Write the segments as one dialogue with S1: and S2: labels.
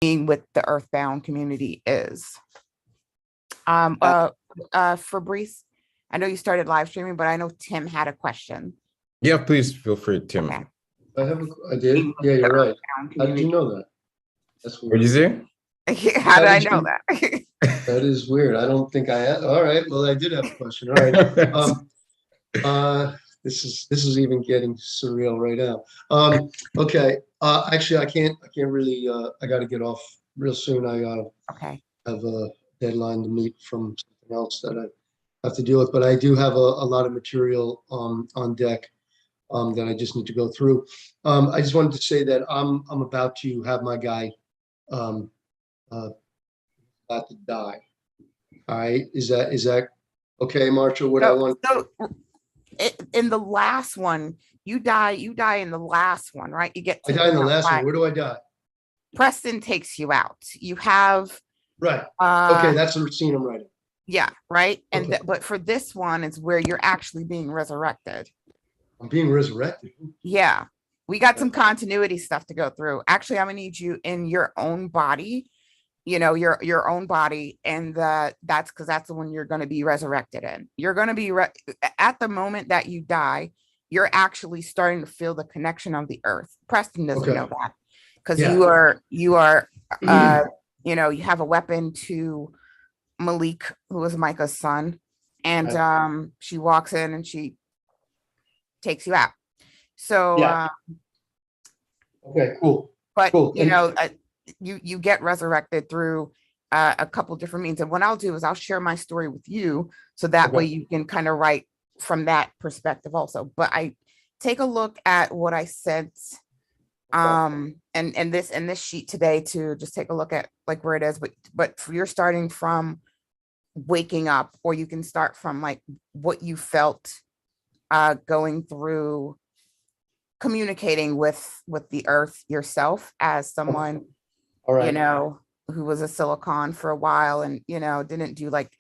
S1: being with the earthbound community is. Fabrice, I know you started live streaming, but I know Tim had a question.
S2: Yeah, please feel free, Tim.
S1: Okay.
S3: I did. Yeah, you're right. How did you know that? That's
S2: What did you say?
S1: How did I know that?
S3: That is weird. I don't think I had. All right. Well, I did have a question. All right. This is even getting surreal right now. Okay. Actually, I can't really. I got to get off real soon. I
S1: Okay.
S3: have a deadline to meet from something else that I have to deal with. But I do have a lot of material on deck that I just need to go through. I just wanted to say that I'm about to have my guy about to die. All right. Is that okay, Marcia? What I want.
S1: So in the last one, you die in the last one, right? You get
S3: I die in the last one. Where do I die?
S1: Preston takes you out. You have
S3: right. Okay, that's the scene I'm writing.
S1: Yeah, right. And
S3: okay.
S1: But for this one, it's where you're actually being resurrected.
S3: I'm being resurrected.
S1: Yeah, we got some continuity stuff to go through. Actually, I'm gonna need you in your own body, your own body, and that's because that's the one you're going to be resurrected in. You're going to be at the moment that you die, you're actually starting to feel the connection of the earth. Preston doesn't know that because you are you have a weapon to Malik, who is Micah's son, and she walks in and she takes you out. So
S3: okay, cool.
S1: But you get resurrected through a couple different means, and what I'll do is I'll share my story with you, so that way you can kind of write from that perspective also. But I take a look at what I sent, and this sheet today to just take a look at like where it is. But you're starting from waking up, or you can start from like what you felt going through communicating with the earth yourself as someone who was a silicon for a while and didn't do like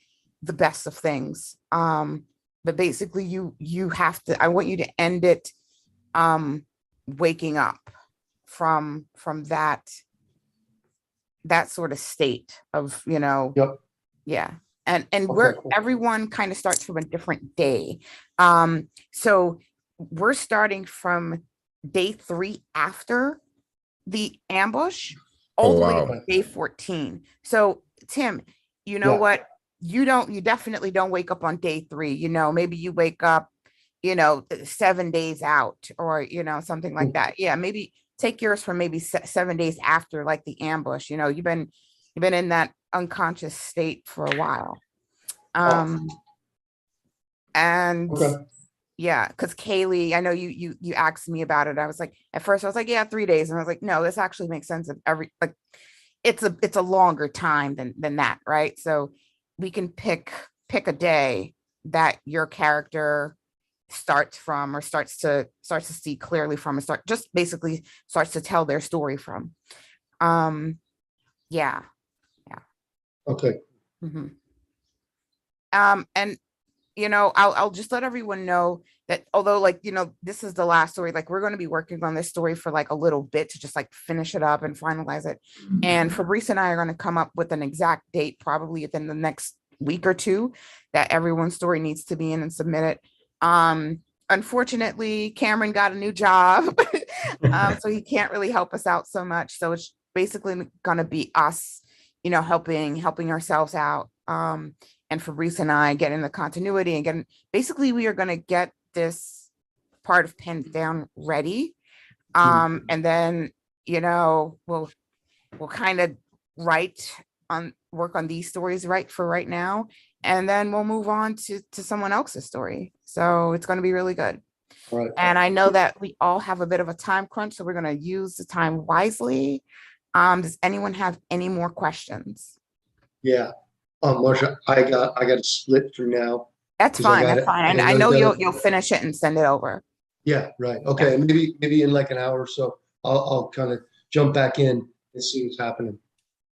S1: the best of things, but basically you have to, I want you to end it waking up from that sort of state of and where everyone kind of starts from a different day. So we're starting from day 3 after the ambush all the way to day 14. So Tim, what? You definitely don't wake up on day 3. Maybe you wake up, 7 days out, or something like that. Yeah, maybe take yours from maybe 7 days after, like the ambush. You've been in that unconscious state for a while. Yeah, because Kaylee, I know you asked me about it. I was like, at first I was like, yeah, 3 days. And I was like, no, this actually makes sense. It's a longer time than that, right? So we can pick a day that your character starts from, or starts to see clearly from, and basically starts to tell their story from. Yeah.
S3: Okay.
S1: Mm-hmm. And I'll just let everyone know that although this is the last story, we're going to be working on this story for a little bit to just finish it up and finalize it. And Fabrice and I are going to come up with an exact date, probably within the next week or two, that everyone's story needs to be in and submit it. Unfortunately, Cameron got a new job, so he can't really help us out so much. So it's basically going to be us, helping ourselves out. And Fabrice and I getting the continuity and basically we are going to get this part of Pen Down ready. And then, we'll kind of work on these stories for right now. And then we'll move on to someone else's story. So it's going to be really good.
S3: Right.
S1: And I know that we all have a bit of a time crunch, so we're going to use the time wisely. Does anyone have any more questions?
S3: Yeah. Marcia, I got to split for now.
S1: That's fine. That's fine. And I know you'll finish it and send it over.
S3: Yeah. Right. Okay. Yeah. Maybe in like an hour or so, I'll kind of jump back in and see what's happening.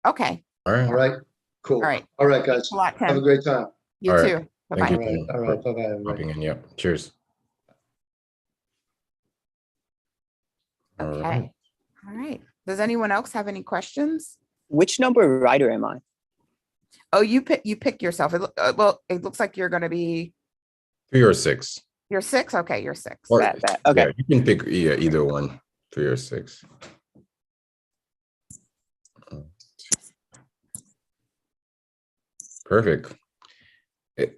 S1: Okay.
S3: All right. Cool.
S1: All right.
S3: All right, guys. Have a great time.
S1: You too. Bye-bye.
S3: All right. Bye-bye.
S2: Yeah. Cheers.
S1: Okay. All right. Does anyone else have any questions?
S4: Which number writer am I?
S1: Oh, you pick yourself. Well, it looks like you're gonna be,
S2: 3 or 6.
S1: you're 6. Okay, you're 6.
S2: Or,
S4: That. Okay.
S2: yeah, you can pick either one, 3 or 6. Perfect.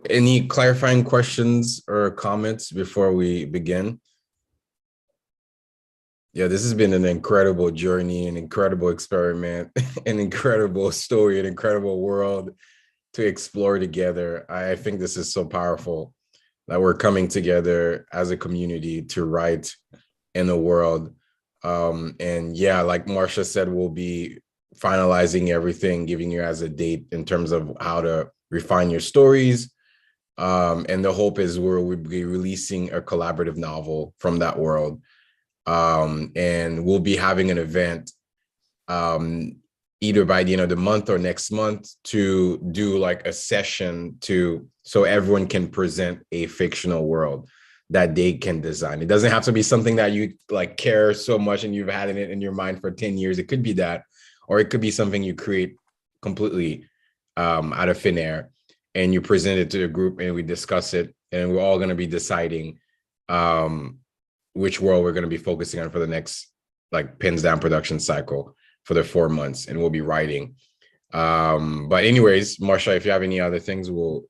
S2: Any clarifying questions or comments before we begin? Yeah, this has been an incredible journey, an incredible experiment, an incredible story, an incredible world to explore together. I think this is so powerful that we're coming together as a community to write in the world. And yeah, like Marcia said, we'll be finalizing everything, giving you as a date in terms of how to refine your stories. And the hope is we'll be releasing a collaborative novel from that world. And we'll be having an event either by the end of the month or next month to do like a session so everyone can present a fictional world that they can design. It doesn't have to be something that you like care so much and you've had it in your mind for 10 years. It could be that, or it could be something you create completely out of thin air and you present it to a group and we discuss it and we're all going to be deciding which world we're going to be focusing on for the next like pins down production cycle for the 4 months, and we'll be writing. But anyways, Marcia, if you have any other things, we'll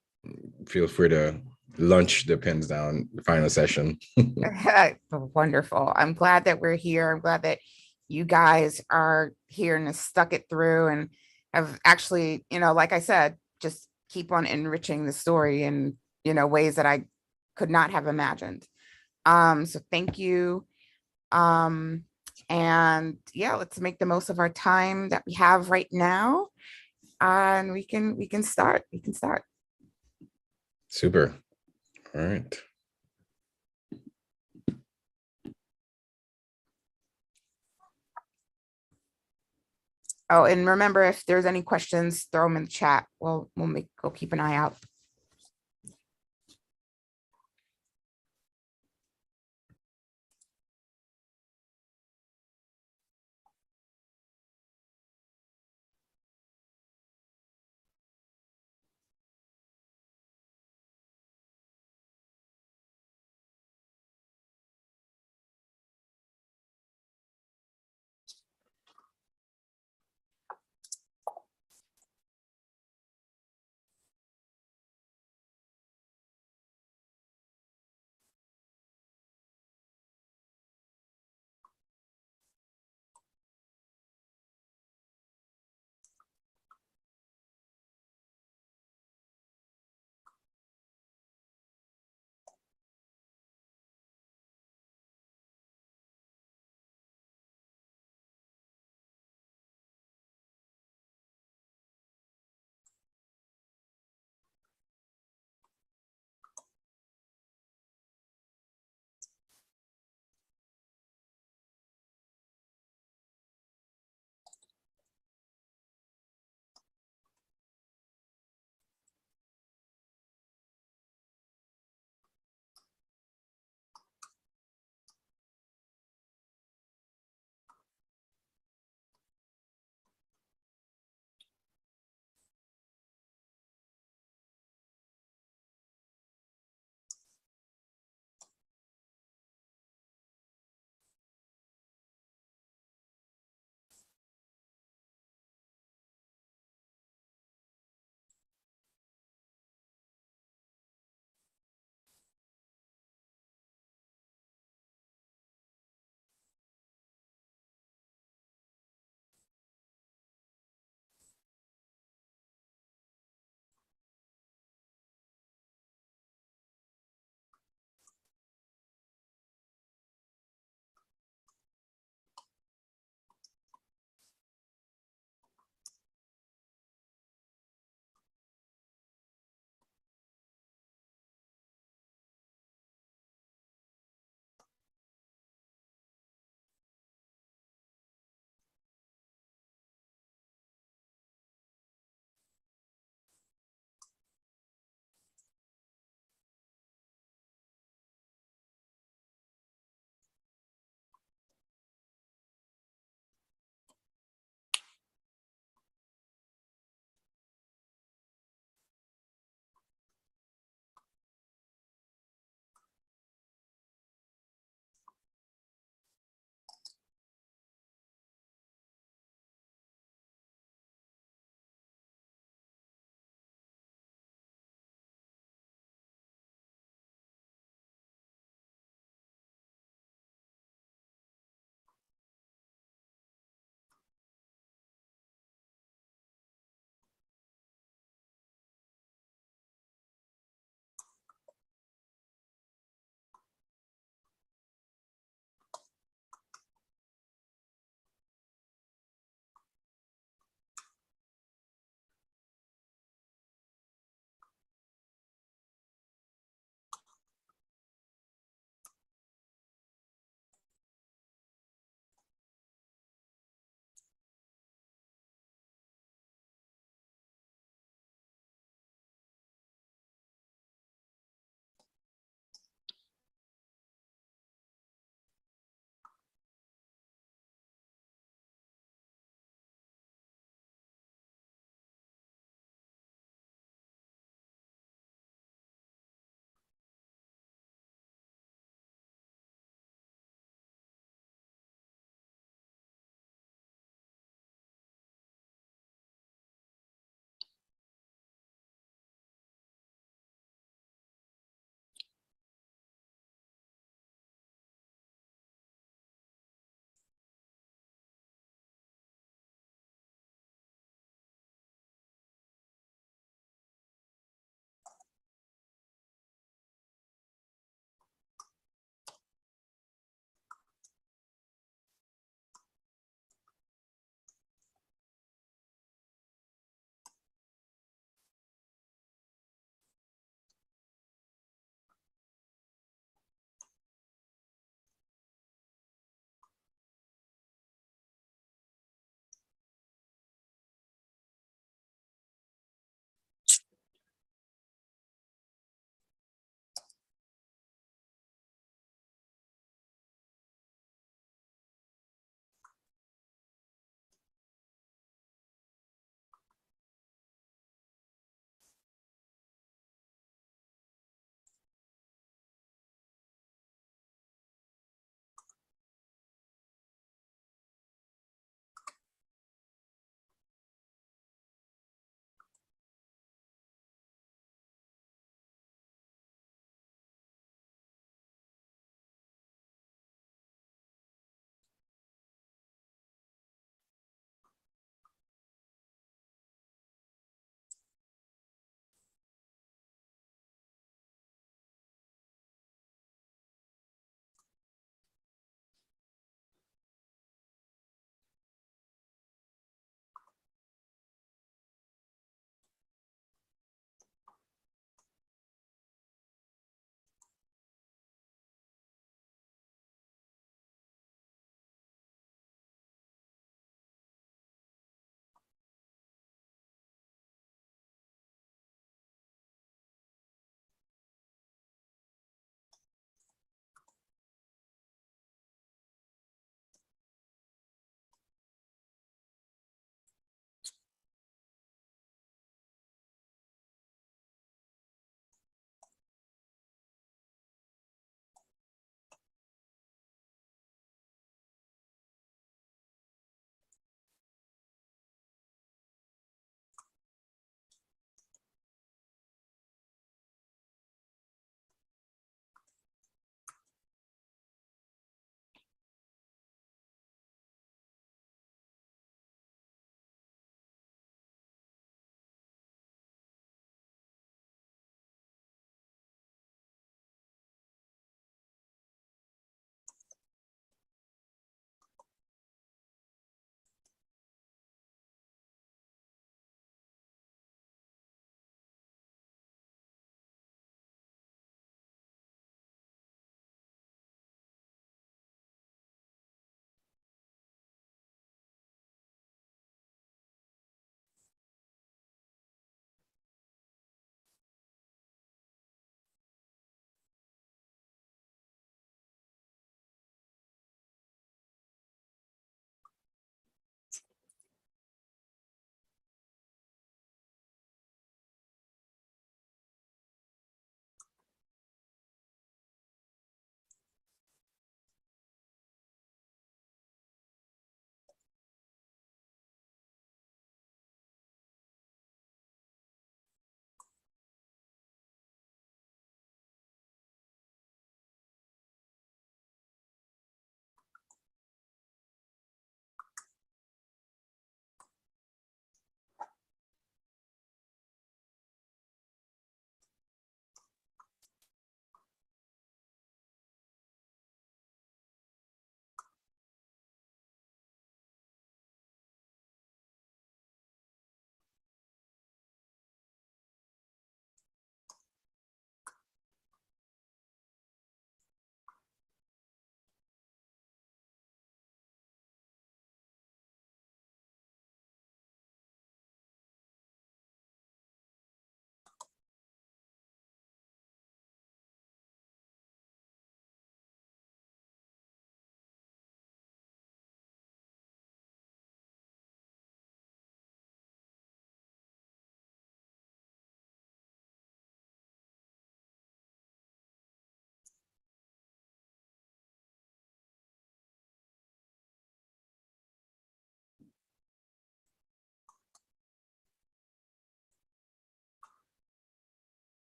S2: feel free to launch the pins down final session.
S1: Wonderful. I'm glad that we're here. I'm glad that you guys are here and have stuck it through and have actually, like I said, just keep on enriching the story in, ways that I could not have imagined. So thank you. And yeah, let's make the most of our time that we have right now. And we can start.
S2: Super. All right.
S1: Oh, and remember, if there's any questions, throw them in the chat. We'll keep an eye out.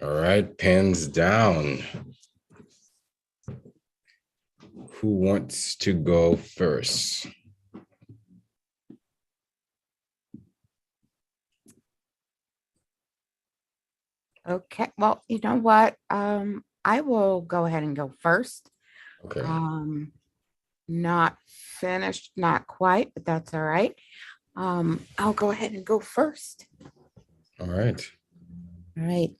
S2: All right, pens down. Who wants to go first?
S1: Okay, well, you know what? I will go ahead and go first.
S2: Okay.
S1: Not finished, not quite, but that's all right. I'll go ahead and go first.
S2: All right.
S1: All right.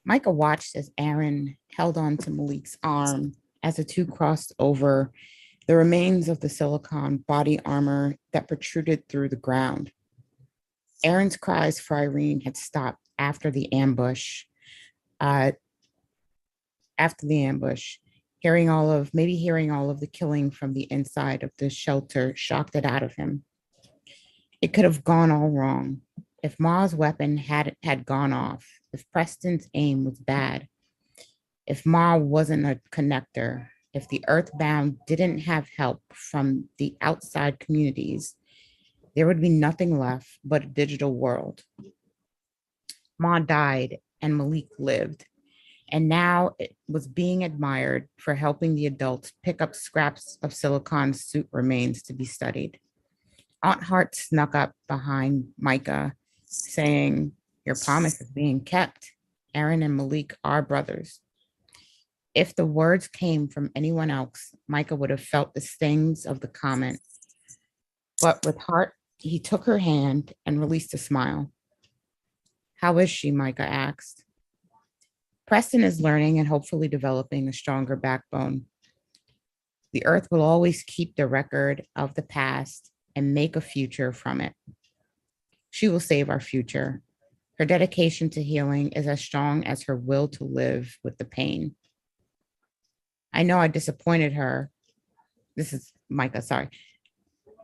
S1: Micah watched as Aaron held on to Malik's arm as the two crossed over the remains of the silicon body armor that protruded through the ground. Aaron's cries for Irene had stopped after the ambush. Uh, after the ambush, hearing all of the killing from the inside of the shelter shocked it out of him. It could have gone all wrong. If Ma's weapon had gone off, if Preston's aim was bad, if Ma wasn't a connector, if the Earthbound didn't have help from the outside communities, there would be nothing left but a digital world. Ma died and Malik lived, and now it was being admired for helping the adults pick up scraps of silicon suit remains to be studied. Aunt Hart snuck up behind Micah, saying, "Your promise is being kept. Aaron and Malik are brothers." If the words came from anyone else, Micah would have felt the stings of the comment. But with Hart, he took her hand and released a smile. "How is she?" Micah asked. "Preston is learning and hopefully developing a stronger backbone. The earth will always keep the record of the past and make a future from it. She will save our future. Her dedication to healing is as strong as her will to live with the pain. I know I disappointed her." This is Micah, sorry.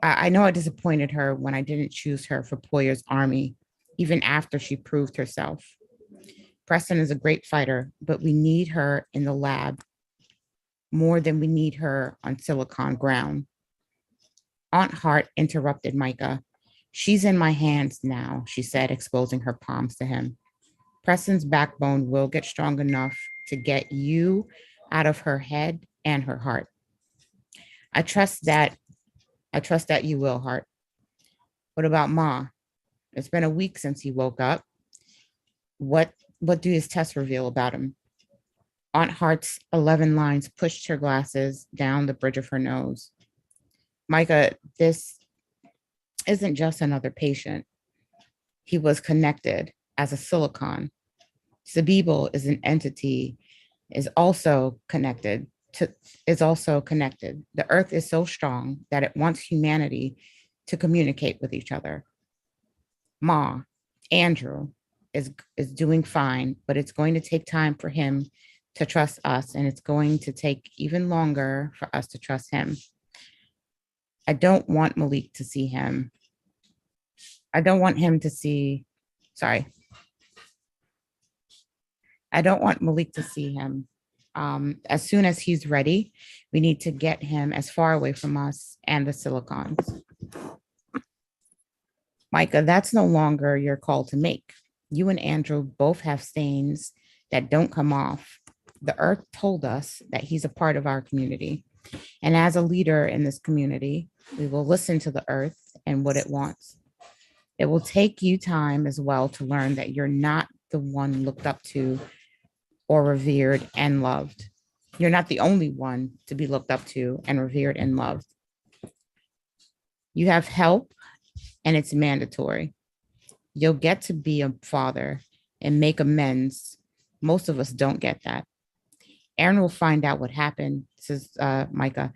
S1: "I know I disappointed her when I didn't choose her for Poyer's army, even after she proved herself. Preston is a great fighter, but we need her in the lab more than we need her on Silicon ground." Aunt Hart interrupted Micah. "She's in my hands now," she said, exposing her palms to him. "Preston's backbone will get strong enough to get you out of her head and her heart. I trust that. I trust that you will, Hart. What about Ma? It's been a week since he woke up. What do his tests reveal about him?" Aunt Hart's 11 lines pushed her glasses down the bridge of her nose. "Micah, this isn't just another patient. He was connected as a silicon. Syllble is an entity, is also connected is also connected. The earth is so strong that it wants humanity to communicate with each other. Ma, Andrew, is doing fine, but it's going to take time for him to trust us, and it's going to take even longer for us to trust him. I don't want Malik to see him. I don't want him to see, sorry. I don't want Malik to see him. As soon as he's ready, we need to get him as far away from us and the silicons." "Micah, that's no longer your call to make. You and Andrew both have stains that don't come off. The earth told us that he's a part of our community. And as a leader in this community, we will listen to the earth and what it wants. It will take you time as well to learn that you're not the one looked up to or revered and loved. You're not the only one to be looked up to and revered and loved. You have help, and it's mandatory. You'll get to be a father and make amends. Most of us don't get that. Aaron will find out what happened," says Micah.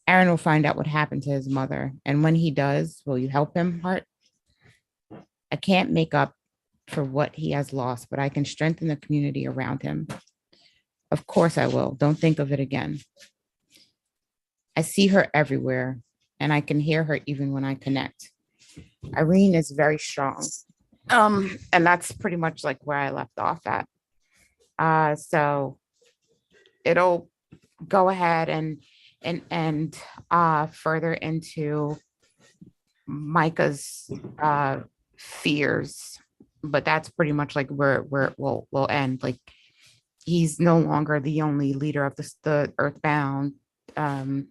S1: "Aaron will find out what happened to his mother. And when he does, will you help him, Hart? I can't make up for what he has lost, but I can strengthen the community around him. Of course I will. Don't think of it again. I see her everywhere, and I can hear her even when I connect. Irene is very strong." And that's pretty much like where I left off at. So it'll go ahead and further into Micah's fears, but that's pretty much like where it will end. Like he's no longer the only leader of the Earthbound, and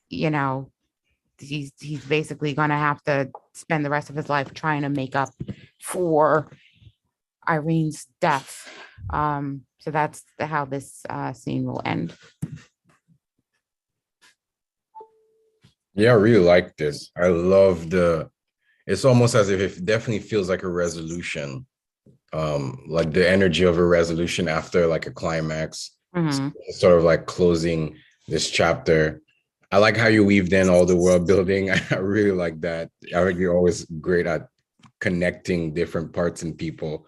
S1: you know he's basically going to have to spend the rest of his life trying to make up for Irene's death. So that's how this scene will end.
S2: Yeah, I really like this. I love it's almost as if it definitely feels like a resolution, like the energy of a resolution after like a climax.
S1: Mhm.
S2: Sort of like closing this chapter. I like how you weaved in all the world building. I really like that. I think you're always great at connecting different parts and people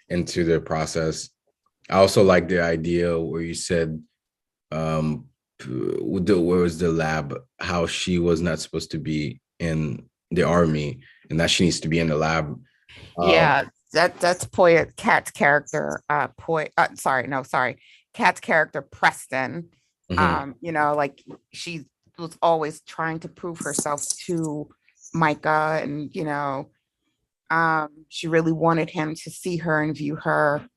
S2: into the process. I also like the idea where you said, where was the lab, how she was not supposed to be in the army and that she needs to be in the lab.
S1: Yeah, that's Cat's character. Sorry, Cat's character Preston.
S2: Mhm.
S1: Like she was always trying to prove herself to Micah, and she really wanted him to see her and view her.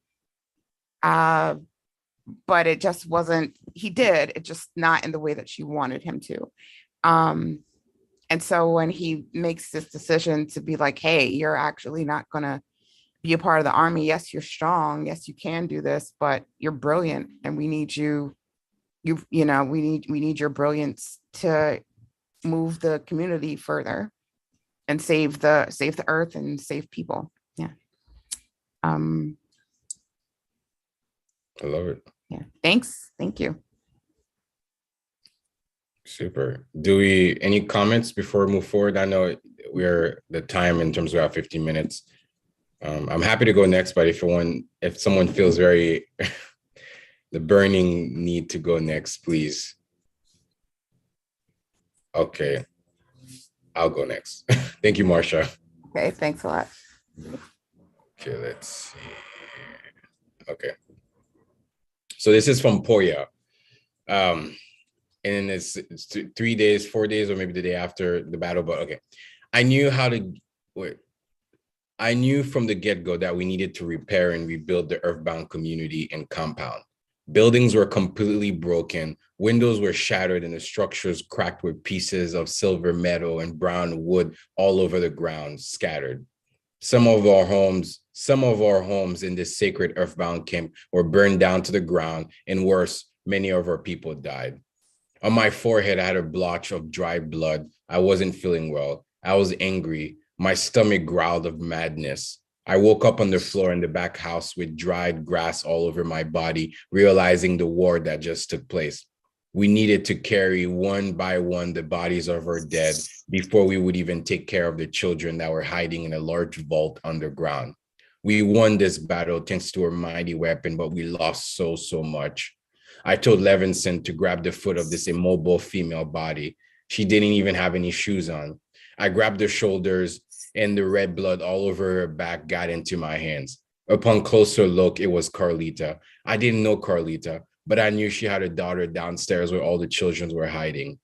S1: But it just wasn't. He did it, just not in the way that she wanted him to. And so when he makes this decision to be like, hey, you're actually not gonna be a part of the army. Yes, you're strong. Yes, you can do this, but you're brilliant, and we need you. We need your brilliance to move the community further and save the earth and save people. Yeah.
S2: I love it.
S1: Yeah. Thanks. Thank you.
S2: Super. Any comments before we move forward? I know we're the time in terms of our 15 minutes. I'm happy to go next, but if someone feels very the burning need to go next, please. Okay, I'll go next. Thank you, Marsha.
S1: Okay. Thanks a lot.
S2: Okay, let's see. Okay. So this is from Poya. And it's 3 days, 4 days, or maybe the day after the battle. But okay. I knew from the get-go that we needed to repair and rebuild the Earthbound community and compound. Buildings were completely broken, windows were shattered, and the structures cracked with pieces of silver, metal, and brown wood all over the ground, scattered. Some of our homes in this sacred Earthbound camp were burned down to the ground, and worse, many of our people died. On my forehead, I had a blotch of dried blood. I wasn't feeling well. I was angry. My stomach growled of madness. I woke up on the floor in the back house with dried grass all over my body, realizing the war that just took place. We needed to carry one by one the bodies of our dead before we would even take care of the children that were hiding in a large vault underground. We won this battle thanks to our mighty weapon, but we lost so much. I told Levinson to grab the foot of this immobile female body. She didn't even have any shoes on. I grabbed her shoulders, and the red blood all over her back got into my hands. Upon closer look, it was Carlita. I didn't know Carlita, but I knew she had a daughter downstairs where all the children were hiding.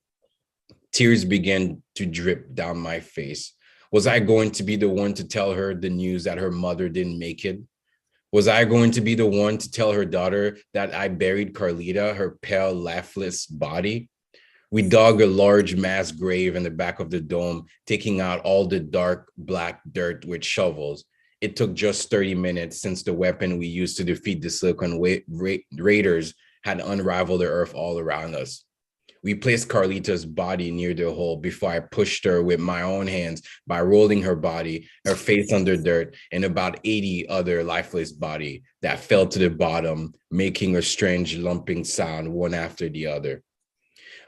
S2: Tears began to drip down my face. Was I going to be the one to tell her the news that her mother didn't make it? Was I going to be the one to tell her daughter that I buried Carlita, her pale, lifeless body? We dug a large mass grave in the back of the dome, taking out all the dark black dirt with shovels. It took just 30 minutes since the weapon we used to defeat the Silicon Raiders had unraveled the earth all around us. We placed Carlita's body near the hole before I pushed her with my own hands by rolling her body, her face under dirt, and about 80 other lifeless bodies that fell to the bottom, making a strange lumping sound one after the other.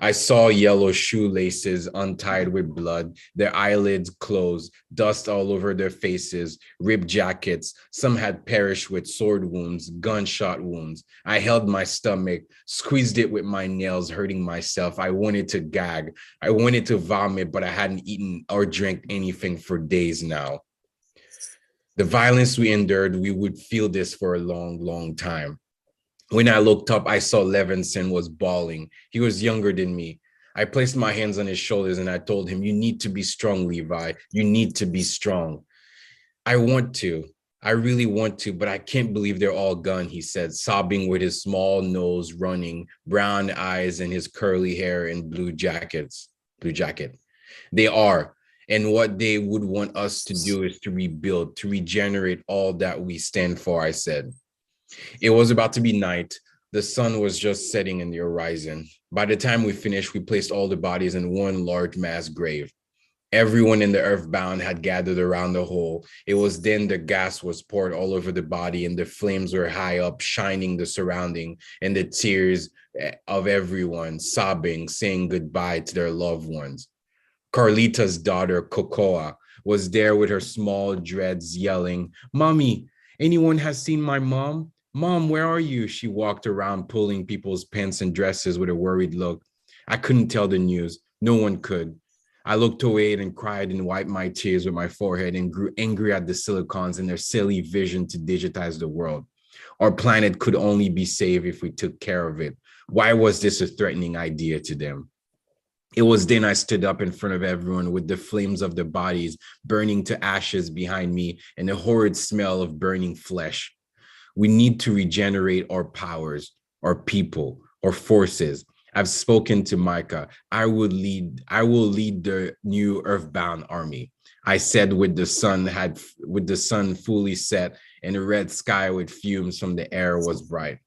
S2: I saw yellow shoelaces untied with blood, their eyelids closed, dust all over their faces, ripped jackets. Some had perished with sword wounds, gunshot wounds. I held my stomach, squeezed it with my nails, hurting myself. I wanted to gag. I wanted to vomit, but I hadn't eaten or drank anything for days now. The violence we endured, we would feel this for a long time. When I looked up, I saw Levinson was bawling. He was younger than me. I placed my hands on his shoulders and I told him, "You need to be strong, Levi. You need to be strong." "I want to. I really want to, but I can't believe they're all gone," he said, sobbing with his small nose running, brown eyes, and his curly hair and blue jacket. "They are. And what they would want us to do is to rebuild, to regenerate all that we stand for," I said. It was about to be night. The sun was just setting in the horizon. By the time we finished, we placed all the bodies in one large mass grave. Everyone in the earthbound had gathered around the hole. It was then the gas was poured all over the body, and the flames were high up, shining the surrounding, and the tears of everyone sobbing, saying goodbye to their loved ones. Carlita's daughter, Cocoa, was there with her small dreads yelling, "Mommy, anyone has seen my mom? Mom, where are you?" She walked around pulling people's pants and dresses with a worried look. I couldn't tell the news. No one could. I looked away and cried and wiped my tears with my forehead and grew angry at the silicons and their silly vision to digitize the world. Our planet could only be saved if we took care of it. Why was this a threatening idea to them? It was then I stood up in front of everyone with the flames of the bodies burning to ashes behind me and the horrid smell of burning flesh. We need to regenerate our powers, our people, our forces. I've spoken to Micah. I will lead the new earthbound army. I said with the sun fully set and the red sky with fumes from the air was bright.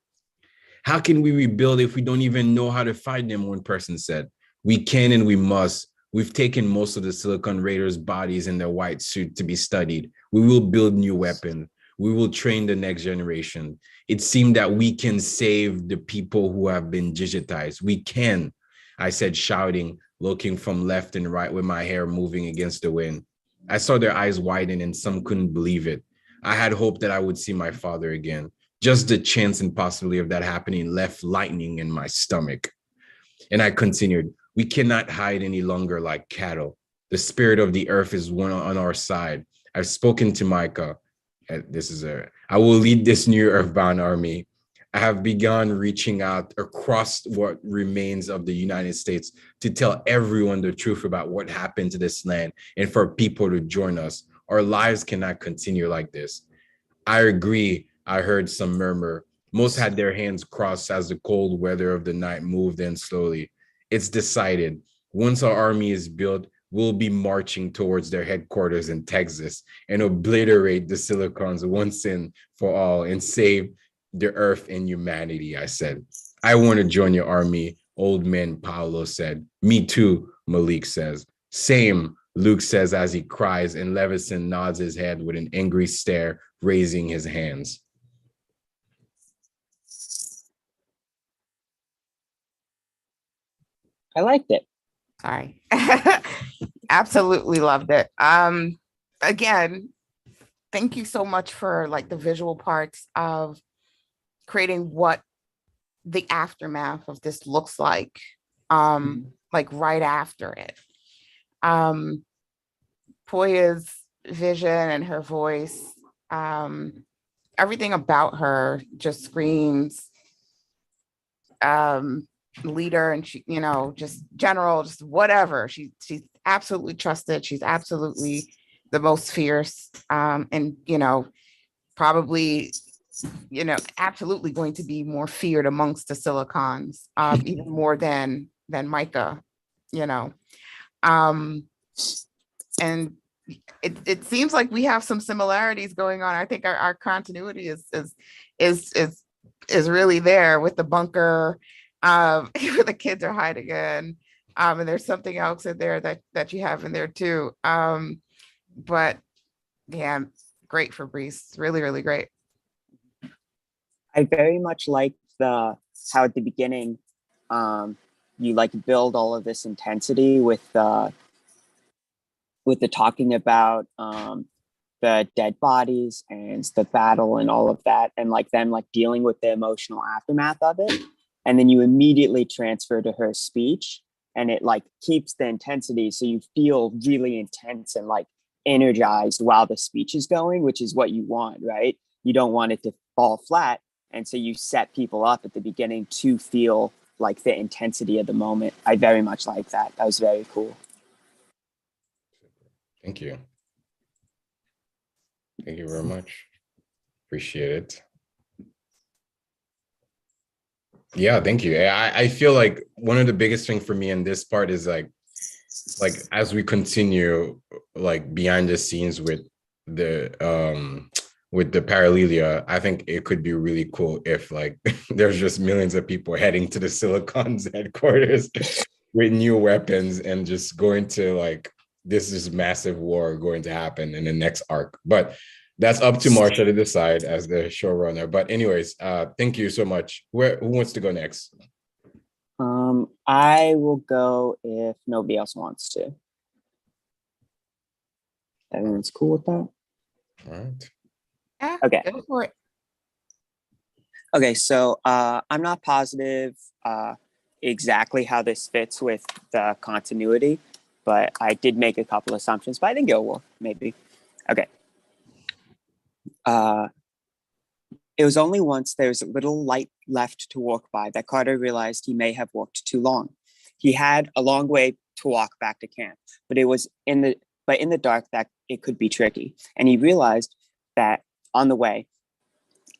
S2: "How can we rebuild if we don't even know how to fight them?" one person said. "We can and we must. We've taken most of the Silicon Raiders' bodies in their white suit to be studied. We will build new weapons. We will train the next generation. It seemed that we can save the people who have been digitized. We can," I said, shouting, looking from left and right with my hair moving against the wind. I saw their eyes widen and some couldn't believe it. I had hoped that I would see my father again. Just the chance and possibility of that happening left lightning in my stomach. And I continued, "We cannot hide any longer like cattle. The spirit of the earth is one on our side. I've spoken to Micah. I will lead this new earthbound army. I have begun reaching out across what remains of the United States to tell everyone the truth about what happened to this land and for people to join us. Our lives cannot continue like this." "I agree," I heard some murmur. Most had their hands crossed as the cold weather of the night moved in slowly. "It's decided. Once our army is built, we'll be marching towards their headquarters in Texas and obliterate the Silicons once and for all and save the earth and humanity," I said. "I want to join your army," old man Paolo said. "Me too," Malik says. "Same," Luke says as he cries, and Levison nods his head with an angry stare, raising his hands.
S4: I liked it.
S1: Sorry. Absolutely loved it. Again, thank you so much for like the visual parts of creating what the aftermath of this looks like right after it. Poya's vision and her voice, everything about her just screams leader, and she, just general, just whatever. She's absolutely trusted. She's absolutely the most fierce, and probably absolutely going to be more feared amongst the Silicons, even more than Micah, and it seems like we have some similarities going on. I think our continuity is really there with the bunker, where the kids are hiding in, and there's something else in there that you have in there too. But yeah, great, Fabrice, really, really great.
S4: I very much like how at the beginning, you like build all of this intensity with the talking about the dead bodies and the battle and all of that, and like them like dealing with the emotional aftermath of it, and then you immediately transfer to her speech, and it like keeps the intensity, so you feel really intense and like energized while the speech is going, which is what you want, right? You don't want it to fall flat. And so you set people up at the beginning to feel like the intensity of the moment. I very much like that. That was very cool.
S2: Thank you. Thank you very much. Appreciate it. Yeah, thank you. I feel like one of the biggest thing for me in this part is like as we continue like behind the scenes with the Parallelia, I think it could be really cool if like there's just millions of people heading to the Silicon's headquarters with new weapons and just going to like this is massive war going to happen in the next arc. But that's up to Marsha to decide as the showrunner. But anyways, thank you so much. Who wants to go next?
S4: I will go if nobody else wants to. Everyone's cool with that?
S2: All right.
S1: Yeah,
S4: Okay.
S1: go for it.
S4: Okay, so I'm not positive exactly how this fits with the continuity, but I did make a couple assumptions, but I think it'll work, maybe. Okay. It was only once there was a little light left to walk by that Carter realized he may have walked too long. He had a long way to walk back to camp, but in the dark that it could be tricky. And he realized that on the way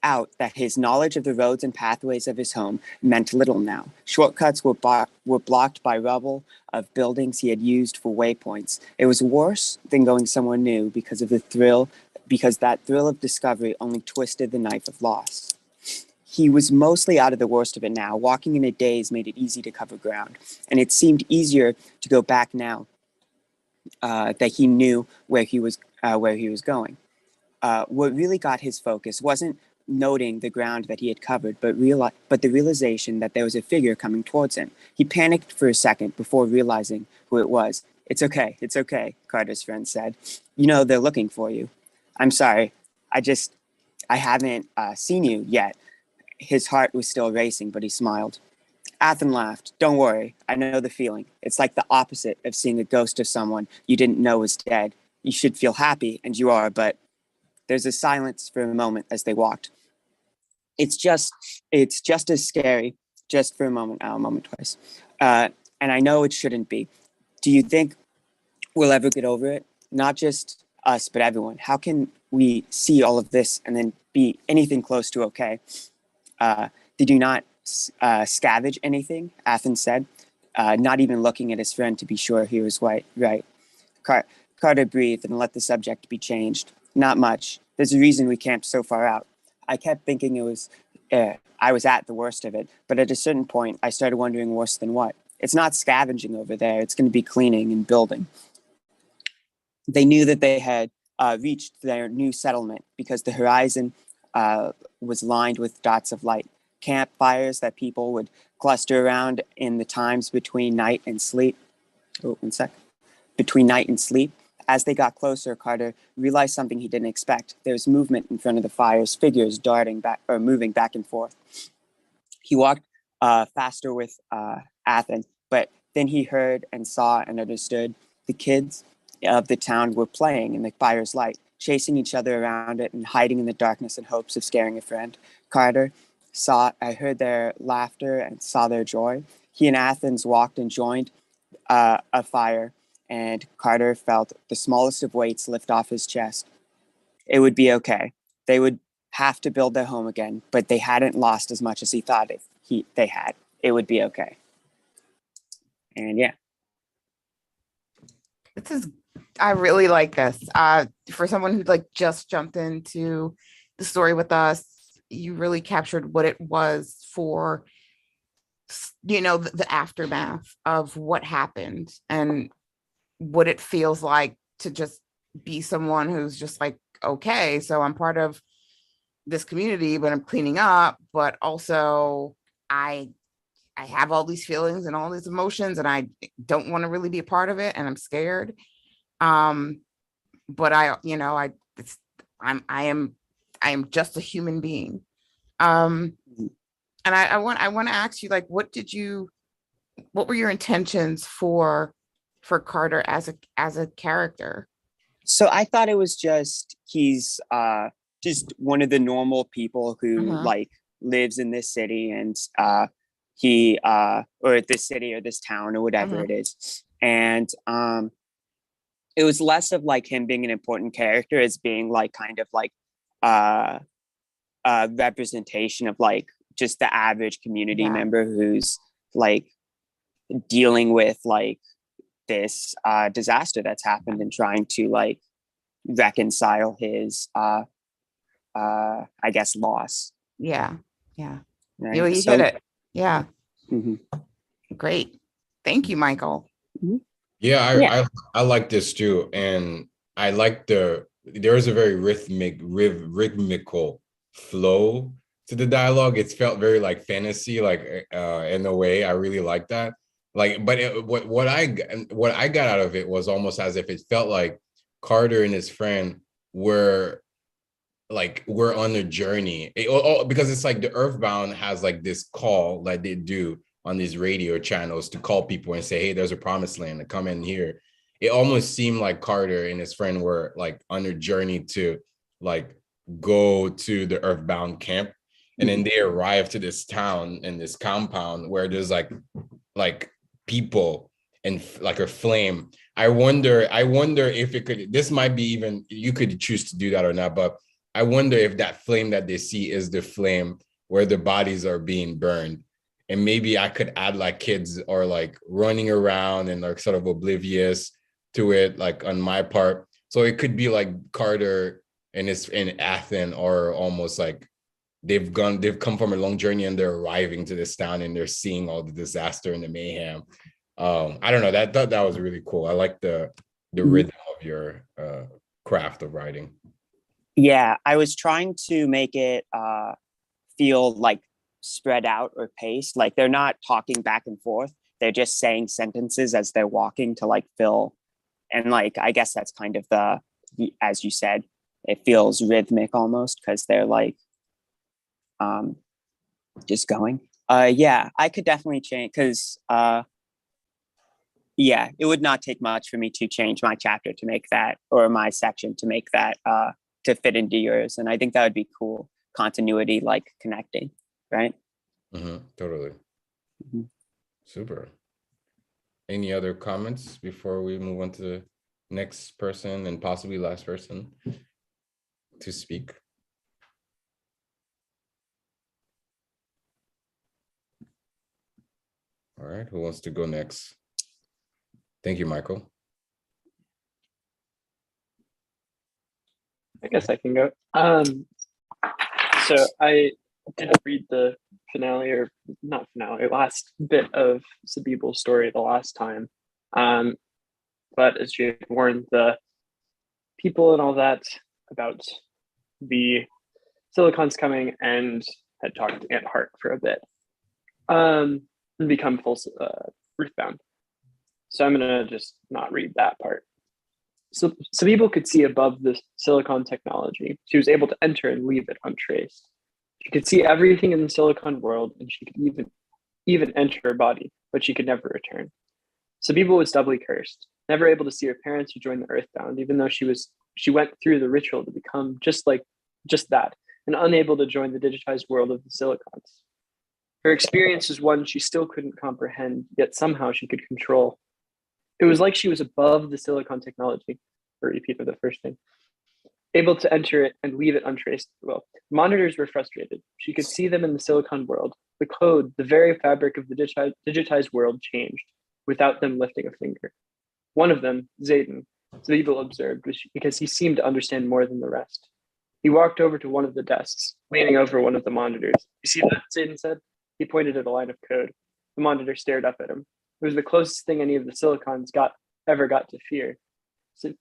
S4: out that his knowledge of the roads and pathways of his home meant little now. Shortcuts were blocked by rubble of buildings he had used for waypoints. It was worse than going somewhere new because that thrill of discovery only twisted the knife of loss. He was mostly out of the worst of it now. Walking in a daze made it easy to cover ground, and it seemed easier to go back now that he knew where he was going. What really got his focus wasn't noting the ground that he had covered, but the realization that there was a figure coming towards him. He panicked for a second before realizing who it was. It's okay, Carter's friend said. You know they're looking for you. I'm sorry, I haven't seen you yet. His heart was still racing, but he smiled. Athen laughed. Don't worry, I know the feeling. It's like the opposite of seeing a ghost of someone you didn't know was dead. You should feel happy, and you are, but there's a silence for a moment as they walked. It's just as scary, just for a moment. I'll moment twice. And I know it shouldn't be. Do you think we'll ever get over it? Not just us, but everyone. How can we see all of this and then be anything close to okay? Did you not scavenge anything? Athen said, not even looking at his friend to be sure he was right. Carter breathed and let the subject be changed. Not much. There's a reason we camped so far out. I kept thinking I was at the worst of it, but at a certain point, I started wondering worse than what. It's not scavenging over there. It's going to be cleaning and building. They knew that they had reached their new settlement because the horizon was lined with dots of light, campfires that people would cluster around in the times between night and sleep. Oh, one sec. Between night and sleep. As they got closer, Carter realized something he didn't expect. There was movement in front of the fires, figures darting back or moving back and forth. He walked faster with Athen, but then he heard and saw and understood the kids of the town were playing in the fire's light, chasing each other around it and hiding in the darkness in hopes of scaring a friend. I heard their laughter and saw their joy. He and Athens walked and joined a fire, and Carter felt the smallest of weights lift off his chest. It would be okay. They would have to build their home again, but they hadn't lost as much as he thought they had. It would be okay. And yeah.
S1: I really like this. For someone who like just jumped into the story with us, you really captured what it was for, the aftermath of what happened and what it feels like to just be someone who's just like, okay, so I'm part of this community, but I'm cleaning up, but also I have all these feelings and all these emotions and I don't want to really be a part of it and I'm scared. But I am just a human being. And I want to ask you, like, what were your intentions for Carter as a character?
S4: So I thought it was he's just one of the normal people who like lives in this city and he or this city or this town or whatever it is. And it was less of like him being an important character as being like kind of like a representation of like just the average community member who's like dealing with like this disaster that's happened and trying to like reconcile his I guess loss.
S1: Yeah.
S4: Right?
S1: You hit it. Yeah.
S4: Mhm.
S1: Great. Thank you, Michael.
S2: Yeah, I like this too. And I like there is a very rhythmical flow to the dialogue. It's felt very like fantasy, like in a way. I really like that. Like, but what I got out of it was almost as if it felt like Carter and his friend were on a journey. Because it's like the Earthbound has like this call that they do on these radio channels to call people and say, hey, there's a promised land to come in here. It almost seemed like Carter and his friend were like on a journey to like go to the Earthbound camp. And then they arrive to this town and this compound where there's like people and like a flame. I wonder if it could, this might be even, you could choose to do that or not, but I wonder if that flame that they see is the flame where the bodies are being burned. And maybe I could add like kids are like running around and like sort of oblivious to it, like on my part. So it could be like Carter and his in Athens, or almost like they've come from a long journey and they're arriving to this town and they're seeing all the disaster and the mayhem. I don't know, that was really cool. I like the rhythm of your craft of writing.
S4: Yeah, I was trying to make it feel like spread out or paced. Like they're not talking back and forth. They're just saying sentences as they're walking to like fill. And like, I guess that's kind of the as you said, it feels rhythmic almost because they're like just going. Yeah, I could definitely change because yeah, it would not take much for me to change my chapter to make that, or my section to make that to fit into yours. And I think that would be cool. Continuity, like connecting, right?
S2: Totally. Super. Any other comments before we move on to the next person and possibly last person to speak? All right, who wants to go next? Thank you, Michael.
S5: I guess I can go. So I didn't read the finale, or not finale, last bit of Syllble's story the last time. But as you had warned the people and all that about the Silicon's coming, and had talked to Aunt Hart for a bit, and become full Ruthbound. So I'm gonna just not read that part. So Syllble could see above the Silicon technology. She was able to enter and leave it untraced. She could see everything in the Silicon world, and she could even enter her body, but she could never return. Syllble was doubly cursed, never able to see her parents or join the Earthbound, even though she went through the ritual to become just that, and unable to join the digitized world of the Silicons. Her experience was one she still couldn't comprehend, yet somehow she could control. It was like she was above the Silicon technology, or repeat of the first thing, able to enter it and leave it untraced. Well, monitors were frustrated. She could see them in the Silicon world. The code, the very fabric of the digitized world changed without them lifting a finger. One of them, Zayden, Syllble observed because he seemed to understand more than the rest. He walked over to one of the desks, leaning over one of the monitors. You see that, Zayden said? He pointed at a line of code. The monitor stared up at him. It was the closest thing any of the Silicons ever got to fear.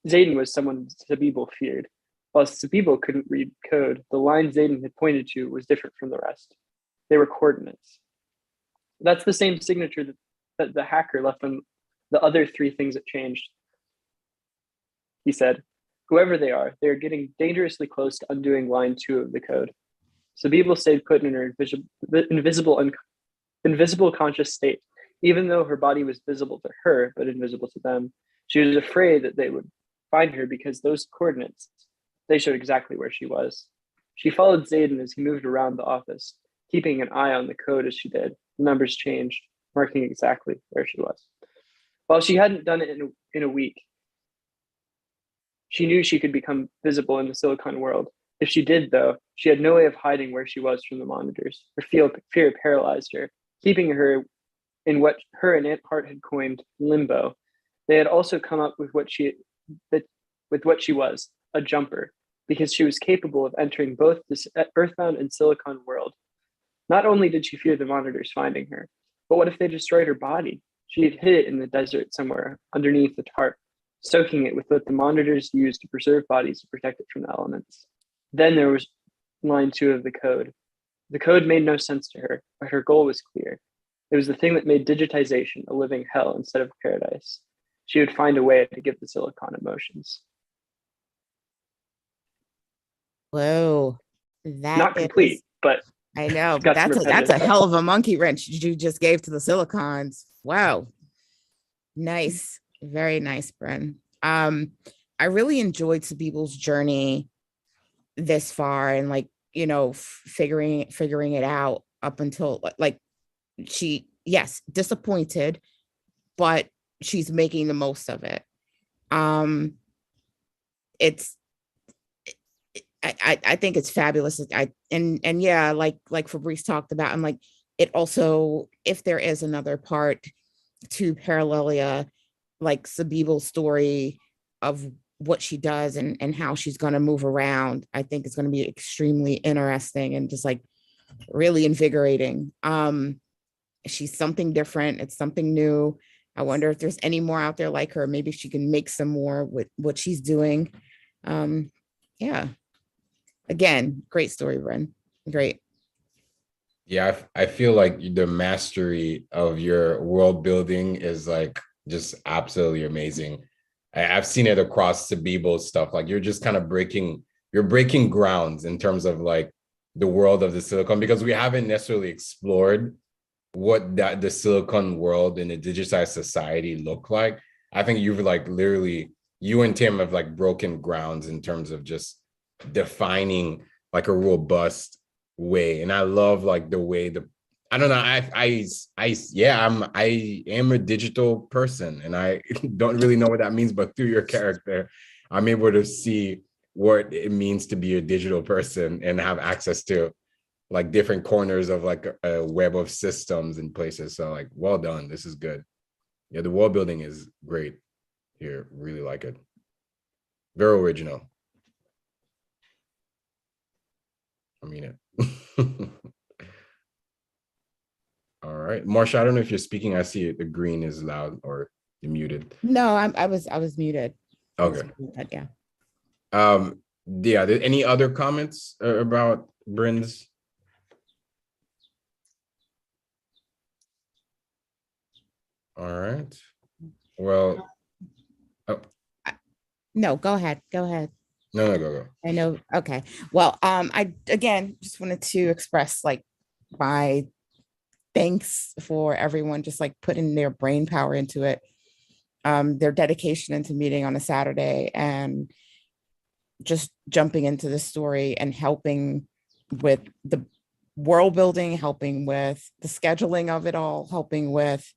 S5: Zayden was someone Syllble feared. While Syllble couldn't read code, the line Zayden had pointed to was different from the rest. They were coordinates. That's the same signature that the hacker left on the other three things that changed. He said, whoever they are getting dangerously close to undoing line 2 of the code. Syllble stayed put in her invisible conscious state. Even though her body was visible to her, but invisible to them, she was afraid that they would find her because those coordinates, they showed exactly where she was. She followed Zayden as he moved around the office, keeping an eye on the code as she did. The numbers changed, marking exactly where she was. While she hadn't done it in a week, she knew she could become visible in the silicon world. If she did, though, she had no way of hiding where she was from the monitors. Her fear paralyzed her, keeping her in what her and Aunt Hart had coined limbo. They had also come up with what she was, a jumper, because she was capable of entering both the earthbound and silicon world. Not only did she fear the monitors finding her, but what if they destroyed her body? She had hid it in the desert somewhere underneath the tarp, soaking it with what the monitors used to preserve bodies to protect it from the elements. Then there was line 2 of the code. The code made no sense to her, but her goal was clear. It was the thing that made digitization a living hell instead of paradise. She would find a way to give the silicon emotions.
S1: Whoa, that
S5: Not complete,
S1: is,
S5: but
S1: I know, but
S5: got some
S1: that's a
S5: repetitive
S1: hell of a monkey wrench you just gave to the silicons. Wow. Nice. Very nice, Bren. I really enjoyed Sabibel's journey this far, and like, you know, figuring it out up until like she, yes, disappointed, but she's making the most of it. It's I think it's fabulous. And yeah, like Fabrice talked about, I'm like, it also, if there is another part to Parallelia, like Sabibel's story of what she does and how she's going to move around, I think it's going to be extremely interesting and just like really invigorating. She's something different. It's something new. I wonder if there's any more out there like her. Maybe she can make some more with what she's doing. Yeah. Again, great story, Bren. Great.
S2: Yeah, I feel like the mastery of your world building is like just absolutely amazing. I've seen it across Sabibel's stuff. Like you're just kind of you're breaking grounds in terms of like the world of the silicon, because we haven't necessarily explored what the silicon world in a digitized society look like. I think you've like literally, you and Tim have like broken grounds in terms of just defining like a robust way. And I love like the way I don't know, I am a digital person, and I don't really know what that means, but through your character I'm able to see what it means to be a digital person and have access to like different corners of like a web of systems and places. So like, well done, this is good. Yeah, the world building is great here, really like it. Very original. I mean it. All right, Marsha, I don't know if you're speaking. I see it, the green is loud or you're muted.
S1: No, I was muted.
S2: Okay.
S1: Yeah.
S2: Yeah, any other comments about Bryn's? All right. Well, oh,
S1: No, go ahead. Go ahead.
S2: no, go.
S1: I know. Okay. Well, I again just wanted to express like my thanks for everyone just like putting their brain power into it, their dedication into meeting on a Saturday and just jumping into the story and helping with the world building, helping with the scheduling of it all, helping with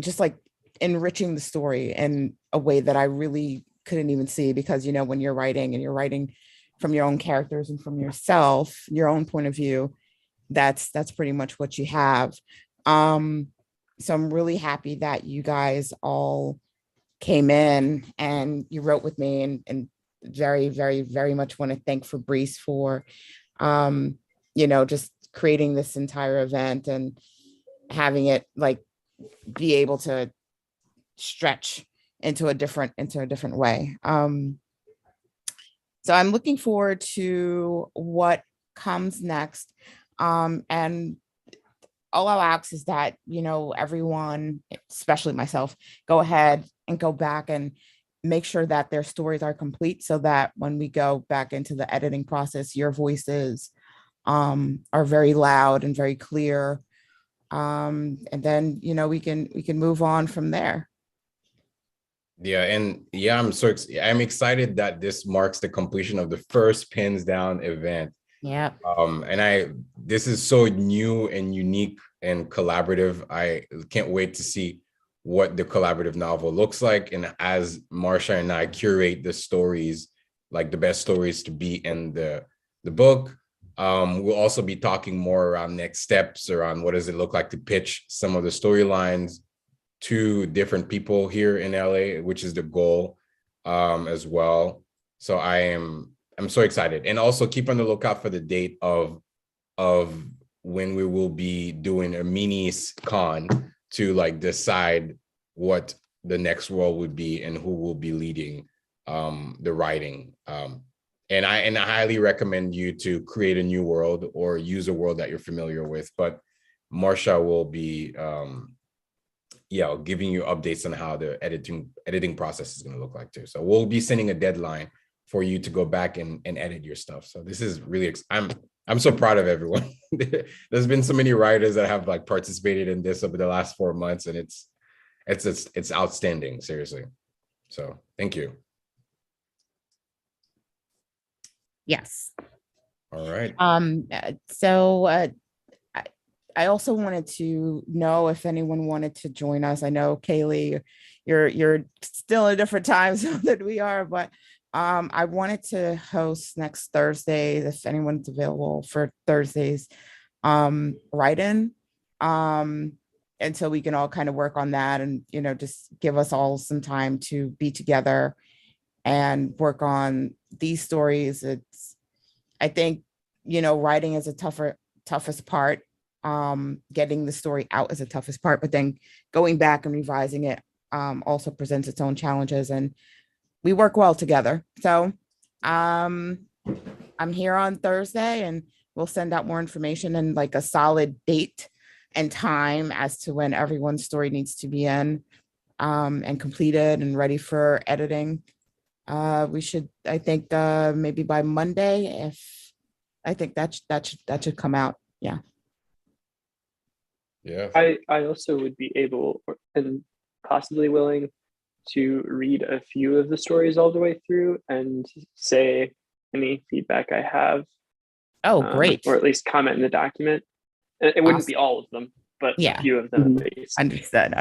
S1: just like enriching the story in a way that I really couldn't even see, because you know, when you're writing and you're writing from your own characters and from yourself, your own point of view, that's pretty much what you have. So I'm really happy that you guys all came in and you wrote with me, and very, very, very much want to thank Fabrice for you know, just creating this entire event and having it like be able to stretch into a different way. So I'm looking forward to what comes next. And all I'll ask is that, you know, everyone, especially myself, go ahead and go back and make sure that their stories are complete, so that when we go back into the editing process, your voices are very loud and very clear. And then, you know, we can move on from there.
S2: Yeah, and yeah, I'm excited that this marks the completion of the first Pins Down event.
S1: Yeah.
S2: And this is so new and unique and collaborative. I can't wait to see what the collaborative novel looks like. And as Marsha and I curate the stories, like the best stories to be in the book, we'll also be talking more around next steps, around what does it look like to pitch some of the storylines to different people here in LA, which is the goal as well. So I'm so excited. And also keep on the lookout for the date of when we will be doing a mini con to like decide what the next role would be and who will be leading the writing. And I highly recommend you to create a new world or use a world that you're familiar with. But Marsha will be giving you updates on how the editing process is going to look like too. So we'll be sending a deadline for you to go back and edit your stuff. So this is really, I'm so proud of everyone. There's been so many writers that have like participated in this over the last 4 months, and it's outstanding, seriously. So thank you.
S1: Yes.
S2: All right.
S1: I also wanted to know if anyone wanted to join us. I know Kaylee, you're still in a different time zone than we are, but I wanted to host next Thursday, if anyone's available for Thursdays, write-in. And so we can all kind of work on that and, just give us all some time to be together and work on these stories. I think, writing is toughest part. Getting the story out is the toughest part, but then going back and revising it also presents its own challenges, and we work well together. So I'm here on Thursday, and we'll send out more information and like a solid date and time as to when everyone's story needs to be in and completed and ready for editing. We should, I think, maybe by Monday, I think that should come out. Yeah.
S2: Yeah.
S5: I also would be able and possibly willing to read a few of the stories all the way through and say any feedback I have.
S1: Oh, great.
S5: Or at least comment in the document. It wouldn't be all of them, but
S1: Yeah.
S5: a few of them at least.
S1: Understood.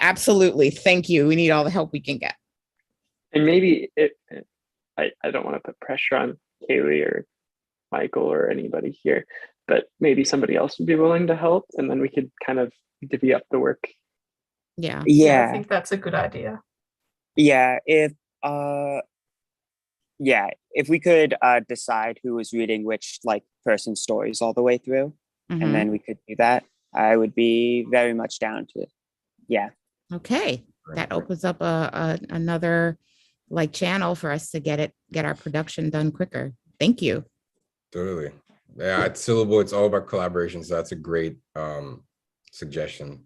S1: Absolutely. Thank you. We need all the help we can get.
S5: And maybe I don't want to put pressure on Kaylee or Michael or anybody here, but maybe somebody else would be willing to help, and then we could kind of divvy up the work.
S1: Yeah.
S6: Yeah, I think that's a good idea.
S4: Yeah, if we could decide who was reading which like person's stories all the way through, and then we could do that, I would be very much down to it. Yeah.
S1: Okay. That opens up another like channel for us to get our production done quicker. Thank you.
S2: Totally. Yeah, at Syllable, it's all about collaboration. So that's a great suggestion.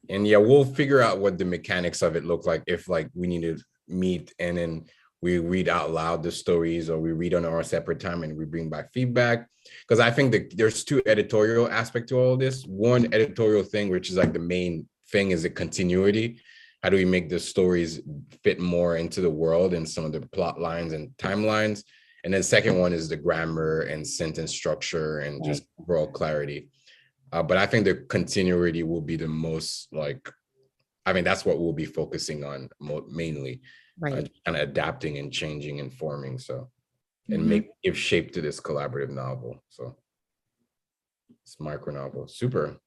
S2: And yeah, we'll figure out what the mechanics of it look like, if like we need to meet and then we read out loud the stories, or we read on our separate time and we bring back feedback. Because I think that there's two editorial aspects to all of this. One editorial thing, which is like the main thing, is the continuity. How do we make the stories fit more into the world and some of the plot lines and timelines? And then second one is the grammar and sentence structure and just overall clarity. But I think the continuity will be the most that's what we'll be focusing on mainly,
S1: Right.
S2: kind of adapting and changing and forming. So, and give shape to this collaborative novel. So it's micro novel. Super.